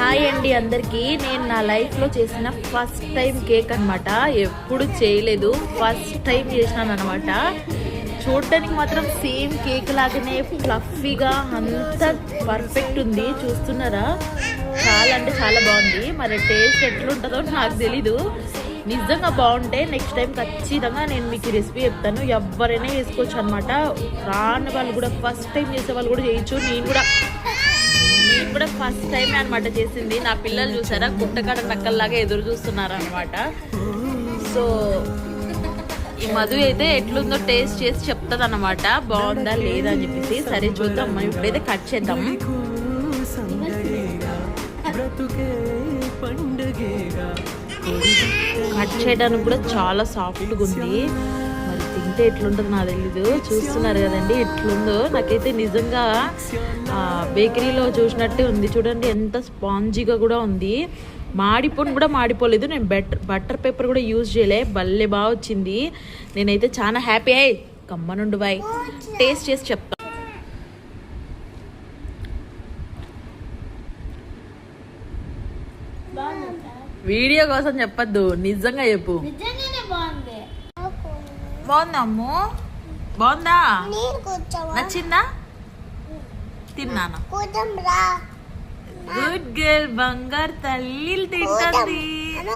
Hi అండి అందరికీ. నేను నా లైఫ్లో చేసిన ఫస్ట్ టైం కేక్ అనమాట. ఎప్పుడు చేయలేదు, ఫస్ట్ టైం చేసినాను అనమాట. చూడటానికి మాత్రం సేమ్ కేక్ లాగానే ఫ్లఫీగా అంత పర్ఫెక్ట్ ఉంది. చూస్తున్నారా, చాలా అంటే చాలా బాగుంది. మరి టేస్ట్ ఎట్లుంటుందో నాకు తెలీదు. నిజంగా బాగుంటే నెక్స్ట్ టైం ఖచ్చితంగా నేను మీకు రెసిపీ చెప్తాను. ఎవరైనా చేసుకోవచ్చు అనమాట. రాని వాళ్ళు కూడా, ఫస్ట్ టైం చేసే వాళ్ళు కూడా చేయొచ్చు. నేను కూడా ఫస్ట్ టైం అనమాట చేసింది. నా పిల్లలు చూసారా, గుట్టకాడ నక్కల్లాగా ఎదురు చూస్తున్నారు అనమాట. సో ఈ మధు అయితే ఎట్లుందో టేస్ట్ చేసి చెప్తుంది అనమాట, బాగుందా లేదా అని చెప్పేసి. సరే చూద్దాం, మనం ఇప్పుడైతే కట్ చేద్దాం. కట్ చేయడానికి కూడా చాలా సాఫ్ట్గా ఉంది. మరి తింటే ఎట్లుంటుందో నాకు తెలీదు. చూస్తున్నారు కదండి ఎట్లుందో. నాకైతే నిజంగా బేకరీలో చూసినట్టే ఉంది. చూడండి ఎంత స్పాంజీగా కూడా ఉంది. మాడిపోను కూడా మాడిపోలేదు. నేను బటర్ పేపర్ కూడా యూజ్ చేయలే. భలే బాగా వచ్చింది. నేనైతే చాలా హ్యాపీ. అయ్యి కమ్మనుండు బాయ్, టేస్ట్ చేసి చెప్తా. వీడియో కోసం చెప్పద్దు, నిజంగా చెప్పు. బాగుందా అమ్ము? బాగుందా? నచ్చిందా? తిన్నాను. గుడ్ గర్ల్, బంగారు తల్లి తింటుంది.